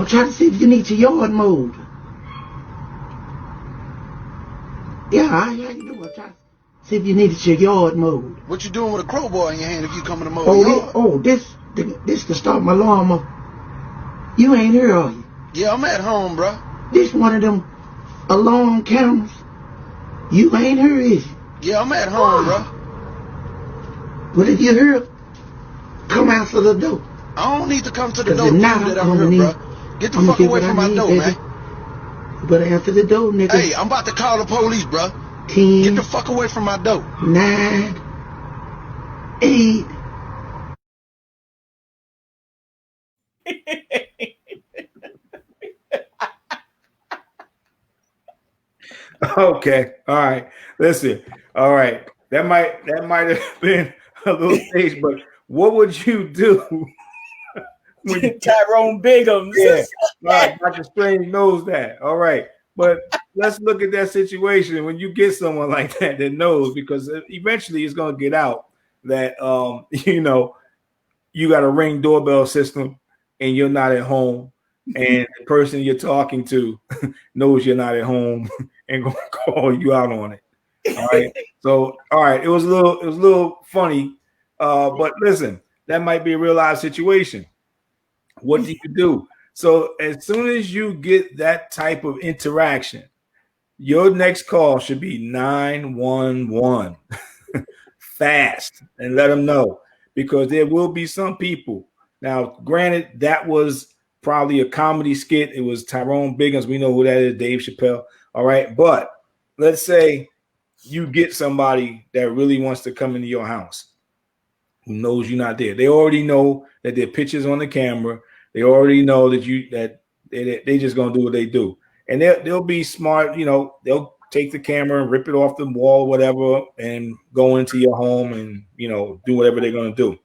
trying to see if you need your yard mowed. Yeah, how you doing? I'm trying to see if you needed your yard mowed. What you doing with a crowbar in your hand if you coming to mow the yard? This to start my lawnmower. You ain't here, are you? Yeah, I'm at home, bro. This one of them alarm cameras. You ain't here, is you? Yeah, I'm at home, bro. Well, if you're here, come answer the door. I don't need to come to the door if to not, prove that I'm I'm here, gonna bro. Get the fuck away from my door, man. You better answer the door, nigga. Hey, I'm about to call the police, bro. 10. Get the fuck away from my door. 9, 8. Okay. All right. Listen. All right. That might have been a little stage, but what would you do when you, Tyrone Biggums? Yeah. Right. Dr. Strange knows that. All right. But let's look at that situation when you get someone like that knows, because eventually it's going to get out that you know, you got a Ring doorbell system and you're not at home, and the person you're talking to knows you're not at home and gonna call you out on it. All right. So, all right, it was a little funny, but listen, that might be a real life situation. What do you do? So, as soon as you get that type of interaction, your next call should be 911 fast, and let them know, because there will be some people. Now, granted, that was probably a comedy skit. It was Tyrone Biggums. We know who that is, Dave Chappelle. All right. But let's say you get somebody that really wants to come into your house, who knows you're not there. They already know that there are pictures on the camera. They already know that they just gonna do what they do, and they'll be smart. You know, they'll take the camera and rip it off the wall, whatever, and go into your home and, you know, do whatever they're gonna do.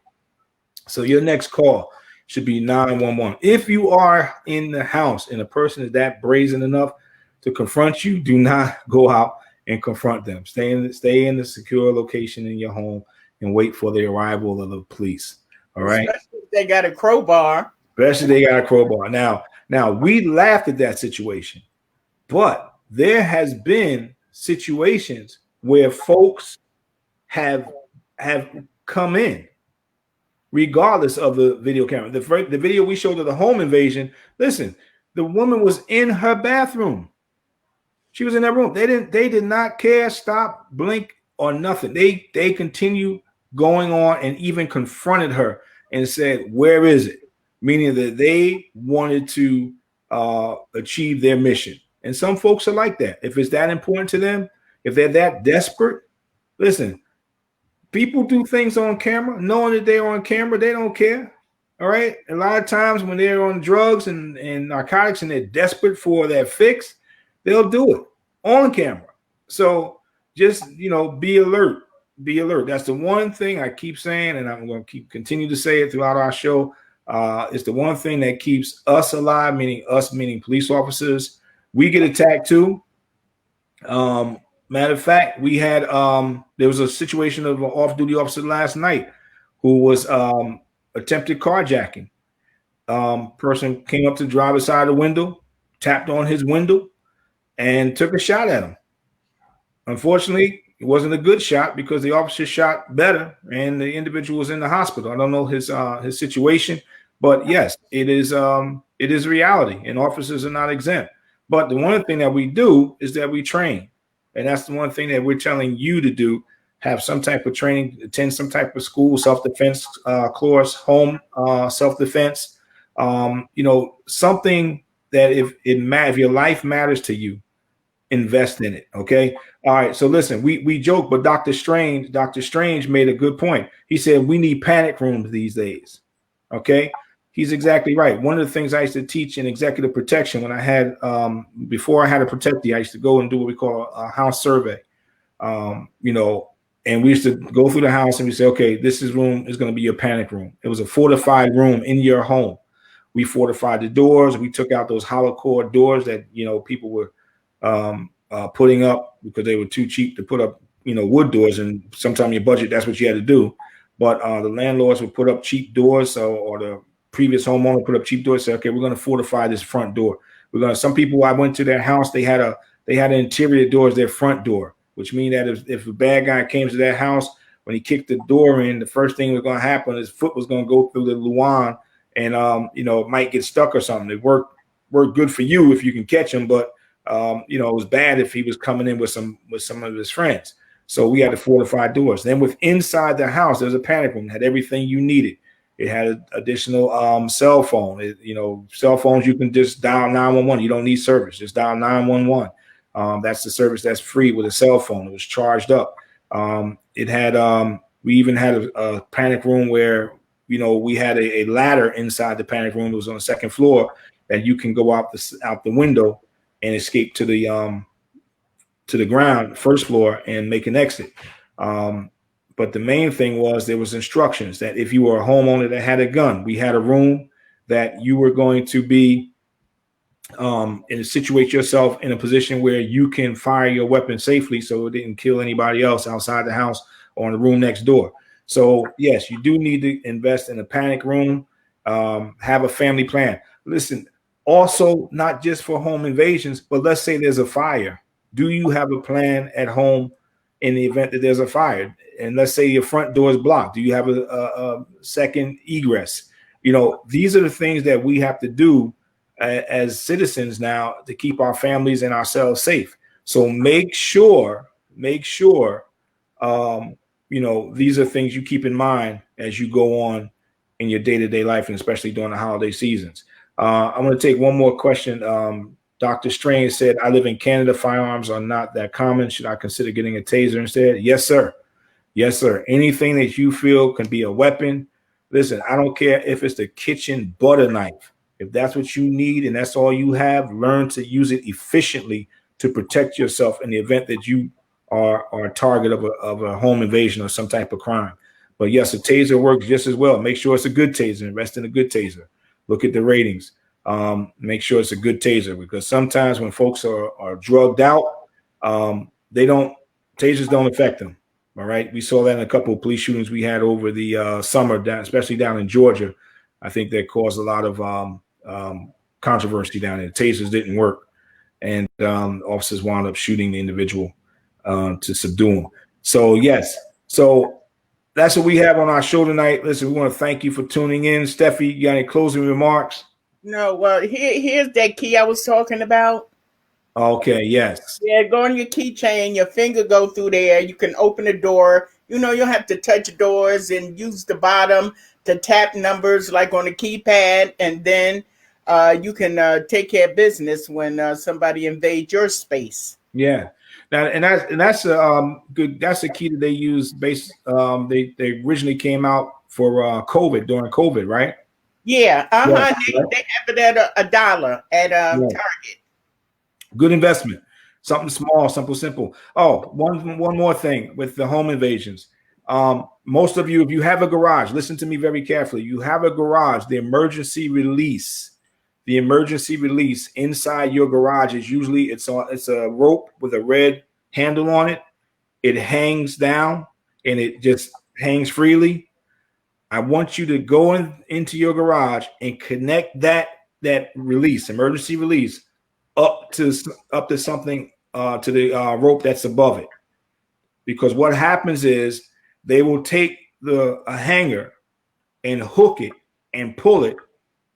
So your next call should be 911. If you are in the house and a person is that brazen enough to confront you, do not go out and confront them. Stay in the secure location in your home and wait for the arrival of the police. All right. Especially if they got a crowbar. Now we laughed at that situation, but there has been situations where folks have come in regardless of the video camera. The video we showed of the home invasion, listen, the woman was in her bathroom. She was in that room. They did not care, stop, blink, or nothing. They continue going on and even confronted her and said, "Where is it?" Meaning that they wanted to achieve their mission. And some folks are like that. If it's that important to them, if they're that desperate, listen, people do things on camera, knowing that they're on camera, they don't care. All right. A lot of times when they're on drugs and narcotics and they're desperate for that fix, they'll do it on camera. So just, you know, be alert. Be alert. That's the one thing I keep saying, and I'm going to continue to say it throughout our show. It's the one thing that keeps us alive, meaning police officers. We get attacked too. Matter of fact, we had there was a situation of an off-duty officer last night who was attempted carjacking. Person came up to the driver's side of the window, tapped on his window, and took a shot at him. Unfortunately, it wasn't a good shot because the officer shot better, and the individual was in the hospital. I don't know his situation, but yes, it is reality, and officers are not exempt. But the one thing that we do is that we train, and that's the one thing that we're telling you to do: have some type of training, attend some type of school, self-defense course, home self-defense. You know, something that if your life matters to you, invest in it. Okay. All right. So listen, we joke, but Dr. Strange made a good point. He said we need panic rooms these days. Okay. He's exactly right. One of the things I used to teach in executive protection when I had before I had a protectee, I used to go and do what we call a house survey. You know, and we used to go through the house and we say, okay, this room is going to be your panic room. It was a fortified room in your home. We fortified the doors. We took out those hollow core doors that, you know, people were putting up because they were too cheap to put up, you know, wood doors. And sometimes your budget, that's what you had to do. But the landlords would put up cheap doors, or the previous homeowner put up cheap doors. Say, okay, we're going to fortify this front door. Some people, I went to their house, they had they had an interior door as their front door, which means that if a bad guy came to that house, when he kicked the door in, the first thing was going to happen, his foot was going to go through the luan, and it might get stuck or something. It worked good for you if you can catch him, but it was bad if he was coming in with some of his friends. So we had to fortify doors. Then with inside the house, there's a panic room. It had everything you needed. It had an additional cell phone. Cell phones, you can just dial 911. You don't need service. Just dial 911. That's the service that's free with a cell phone. It was charged up. It had we even had a panic room where we had a ladder inside the panic room. It was on the second floor that you can go out the window and escape to the ground, first floor, and make an exit. But the main thing was there was instructions that if you were a homeowner that had a gun, we had a room that you were going to be and situate yourself in a position where you can fire your weapon safely so it didn't kill anybody else outside the house or in the room next door. So yes, you do need to invest in a panic room, have a family plan. Listen, also not just for home invasions, but let's say there's a fire. Do you have a plan at home in the event that there's a fire? And let's say your front door is blocked. Do you have a second egress? These are the things that we have to do as citizens now to keep our families and ourselves safe. So make sure, these are things you keep in mind as you go on in your day-to-day life, and especially during the holiday seasons. I'm going to take one more question. Dr. Strange said, I live in Canada. Firearms are not that common. Should I consider getting a taser instead? Yes, sir. Yes, sir. Anything that you feel can be a weapon. Listen, I don't care if it's the kitchen butter knife. If that's what you need and that's all you have, learn to use it efficiently to protect yourself in the event that you are a target of a home invasion or some type of crime. But yes, a taser works just as well. Make sure it's a good taser. Invest in a good taser. Look at the ratings. Make sure it's a good taser, because sometimes when folks are drugged out, tasers don't affect them. All right. We saw that in a couple of police shootings we had over the summer, especially down in Georgia. I think that caused a lot of controversy down there. Tasers didn't work, and officers wound up shooting the individual to subdue him. So yes. So that's what we have on our show tonight. Listen, we want to thank you for tuning in. Steffi, you got any closing remarks? No, well, here's that key I was talking about. Okay, yes. Yeah, go on your keychain, your finger go through there. You can open the door. You don't have to touch doors and use the bottom to tap numbers like on a keypad, and then you can take care of business when somebody invades your space. Yeah. Now, that's good. That's the key that they use. They originally came out for COVID, during COVID, right? Yeah. They have it at $1 at Target. Good investment. Something small, simple. Oh, one more thing with the home invasions. Most of you, if you have a garage, listen to me very carefully. You have a garage, the emergency release inside your garage is usually it's a rope with a red handle on it. It hangs down and it just hangs freely. I want you to go into your garage and connect that emergency release up to something to the rope that's above it. Because what happens is they will take a hanger and hook it and pull it,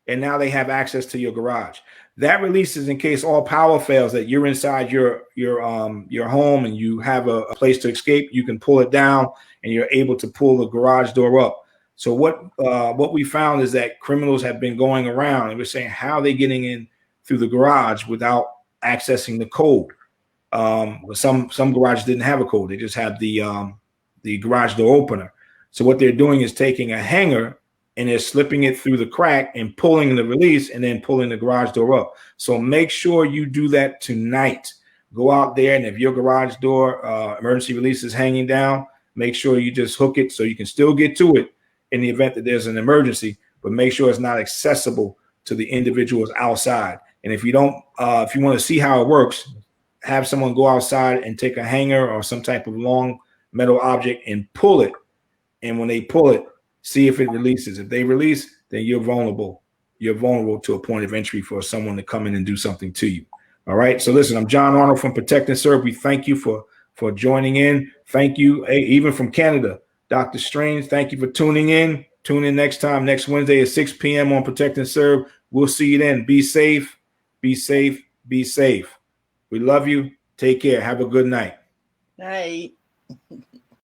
and now they have access to your garage. That release is in case all power fails, that you're inside your home and you have a place to escape. You can pull it down and you're able to pull the garage door up. So what we found is that criminals have been going around and we're saying, how are they getting in through the garage without accessing the code? Some garages didn't have a code. They just had the garage door opener. So what they're doing is taking a hanger and they're slipping it through the crack and pulling the release and then pulling the garage door up. So make sure you do that tonight. Go out there, and if your garage door emergency release is hanging down, make sure you just hook it so you can still get to it in the event that there's an emergency, but make sure it's not accessible to the individuals outside. And if you want to see how it works, have someone go outside and take a hanger or some type of long metal object and pull it. And when they pull it, see if it releases. If they release, then you're vulnerable. You're vulnerable to a point of entry for someone to come in and do something to you. All right. So listen, I'm John Arnold from Protect and Serve. We thank you for joining in. Thank you, even from Canada, Dr. Strange. Thank you for tuning in. Tune in next time, next Wednesday at 6 p.m. on Protect and Serve. We'll see you then. Be safe. Be safe. Be safe. We love you. Take care. Have a good night. Night.